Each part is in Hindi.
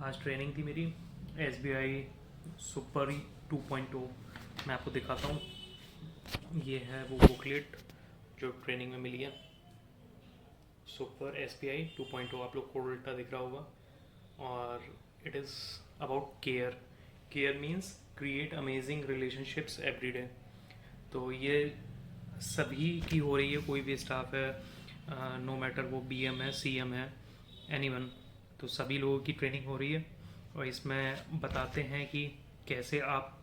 आज ट्रेनिंग थी मेरी SBI सुपर 2.0। मैं आपको दिखाता हूँ। ये है वो बुकलेट जो ट्रेनिंग में मिली है। सुपर SBI 2.0 आप लोग को उल्टा दिख रहा होगा। और it is about care. Care means create amazing relationships every day. तो ये सभी की हो रही है, कोई भी स्टाफ है, नो मैटर वो BM है, CM है, एनीवन। तो सभी लोगों की ट्रेनिंग हो रही है और इसमें बताते हैं कि कैसे आप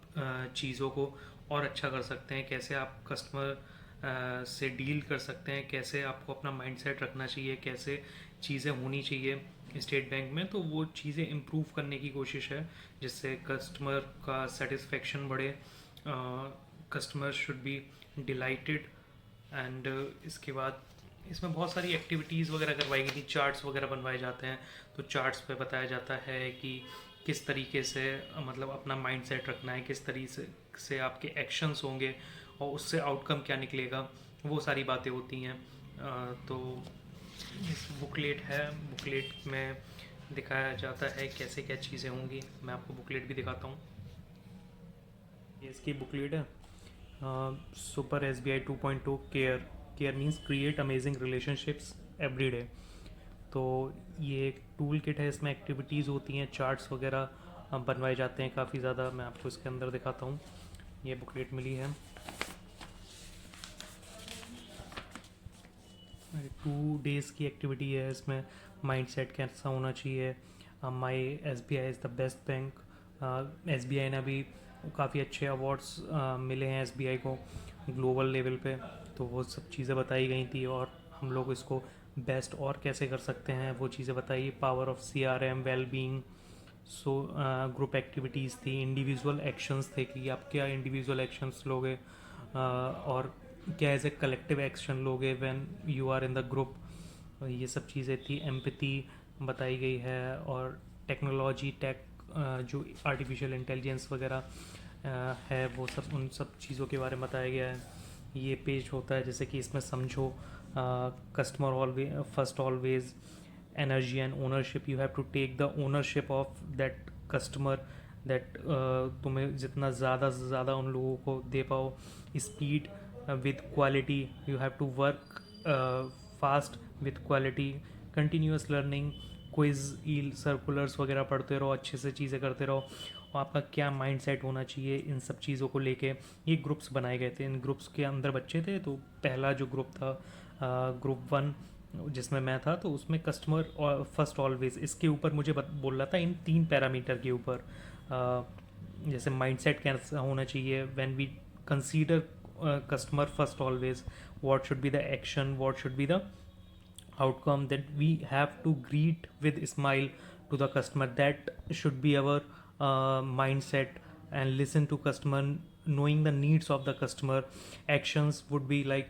चीज़ों को और अच्छा कर सकते हैं, कैसे आप कस्टमर से डील कर सकते हैं, कैसे आपको अपना माइंडसेट रखना चाहिए, कैसे चीज़ें होनी चाहिए स्टेट बैंक में। तो वो चीज़ें इम्प्रूव करने की कोशिश है जिससे कस्टमर का सेटिस्फेक्शन बढ़े। Customer should be dilated. And इसके बाद इसमें बहुत सारी एक्टिविटीज़ वगैरह करवाई गई थी, चार्ट्स वगैरह बनवाए जाते हैं। तो चार्ट्स पे बताया जाता है कि किस तरीके से मतलब अपना माइंड सेट रखना है, किस तरीके से आपके एक्शंस होंगे और उससे आउटकम क्या निकलेगा, वो सारी बातें होती हैं। तो इस बुकलेट है, बुकलेट में दिखाया जाता है कैसे क्या चीज़ें होंगी। मैं आपको बुकलेट भी दिखाता हूँ। ये इसकी बुकलेट है, super SBI 2.2 care. Care means create amazing relationships every day. तो ये एक टूल किट है, इसमें एक्टिविटीज़ होती हैं, चार्ट्स वगैरह बनवाए जाते हैं काफ़ी ज़्यादा। मैं आपको इसके अंदर दिखाता हूँ। ये बुकलेट मिली है। 2 डेज़ की एक्टिविटी है। इसमें माइंड सेट कैसा होना चाहिए, माई SBI is the best bank. SBI ने अभी काफ़ी अच्छे अवार्ड्स मिले हैं SBI को ग्लोबल लेवल पे। तो वो सब चीज़ें बताई गई थी और हम लोग इसको बेस्ट और कैसे कर सकते हैं वो चीज़ें बताइए। Power of CRM, well being. So group activities थी, इंडिविजुअल एक्शंस थे कि आप क्या इंडिविजुअल एक्शंस लोगे और क्या एज ए कलेक्टिव एक्शन लोगे when you are in the group. ये सब चीज़ें थी। एम्पैथी बताई गई है और टेक्नोलॉजी टेक जो आर्टिफिशियल इंटेलिजेंस वगैरह है वो सब, उन सब चीज़ों के बारे में बताया गया है। ये पेज होता है जैसे कि इसमें समझो, customer always first, always energy and ownership. You have to take the ownership of that customer, that तुम्हें जितना ज़्यादा से ज़्यादा उन लोगों को दे पाओ। Speed with quality, you have to work fast with quality. Continuous learning, quiz, ईल, सर्कुलर्स वगैरह पढ़ते रहो, अच्छे से चीज़ें करते रहो। और आपका क्या माइंड सेट होना चाहिए इन सब चीज़ों को लेके। ये ग्रुप्स बनाए गए थे, इन ग्रुप्स के अंदर बच्चे थे। तो पहला जो ग्रुप था ग्रुप 1 जिसमें मैं था, तो उसमें कस्टमर और फर्स्ट ऑलवेज, इसके ऊपर मुझे बोल रहा था इन 3 पैरामीटर के ऊपर। जैसे माइंडसेट कैसा होना चाहिए when we consider customer first always, what should be the action, what should be the outcome, that we have to greet with smile to the customer. That should be our mindset, and listen to customer, knowing the needs of the customer. Actions would be like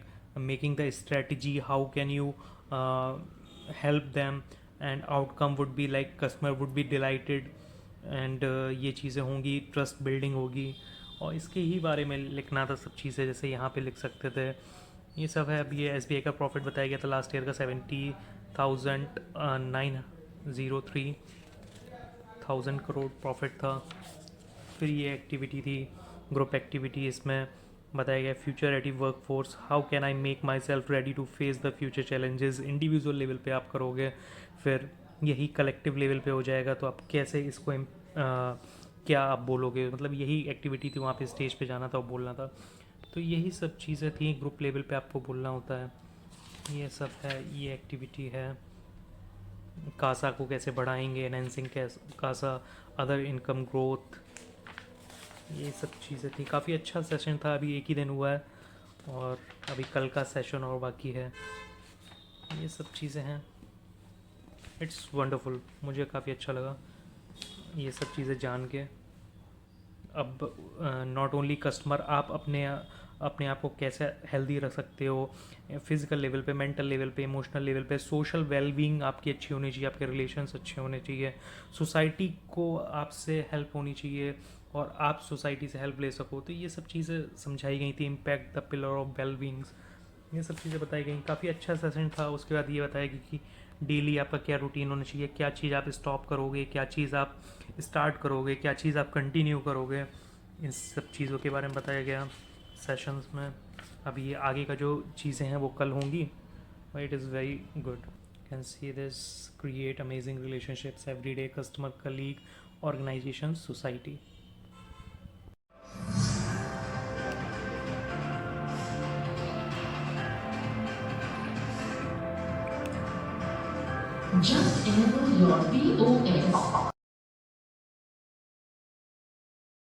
making the strategy, how can you uh, help them, and outcome would be like customer would be delighted। And ये चीज़ें होंगी, ट्रस्ट बिल्डिंग होगी। और इसके ही बारे में लिखना था सब चीज़ें, जैसे यहाँ पे लिख सकते थे। ये सब है। अब ये SBI का प्रॉफिट बताया गया था लास्ट ईयर का 70,903,000 करोड़ प्रॉफिट था। फिर ये एक्टिविटी थी, ग्रुप एक्टिविटी। इसमें बताया गया future ready workforce, how can I make myself ready to face the future challenges. Individual level पे आप करोगे, फिर यही कलेक्टिव लेवल पे हो जाएगा तो आप कैसे इसको क्या आप बोलोगे, मतलब यही एक्टिविटी थी। वहाँ पे स्टेज पे जाना था और बोलना था। तो यही सब चीज़ें थी, ग्रुप लेवल पे आपको बोलना होता है। ये सब है, ये एक्टिविटी है। कासा को कैसे बढ़ाएंगे, enhancing CASA, other income growth, ये सब चीज़ें थी। काफ़ी अच्छा सेशन था, अभी एक ही दिन हुआ है और अभी कल का सेशन और बाकी है। ये सब चीज़ें हैं। इट्स वंडरफुल, मुझे काफ़ी अच्छा लगा ये सब चीज़ें जान के। अब नॉट ओनली कस्टमर, आप अपने आप को कैसे हेल्दी रख सकते हो, फिजिकल लेवल पे, मेंटल लेवल पे, इमोशनल लेवल पे। सोशल वेलबींग आपकी अच्छी होनी चाहिए, आपके रिलेशंस अच्छे होने चाहिए, सोसाइटी को आपसे हेल्प होनी चाहिए और आप सोसाइटी से हेल्प ले सको। तो ये सब चीज़ें समझाई गई थी। इम्पैक्ट द पिलर ऑफ वेलबींग्स, ये सब चीज़ें बताई गई। काफ़ी अच्छा सेशन था। उसके बाद ये बताया कि डेली आपका क्या रूटीन होना चाहिए, क्या चीज़ आप स्टॉप करोगे, क्या चीज़ आप स्टार्ट करोगे, क्या चीज़ आप कंटिन्यू करोगे, इन सब चीज़ों के बारे में बताया गया सेशंस में। अभी ये आगे का जो चीज़ें हैं वो कल होंगी। It is very good. Can see this, create amazing relationships every day, customer, colleague, organisation, society. Just enable your POS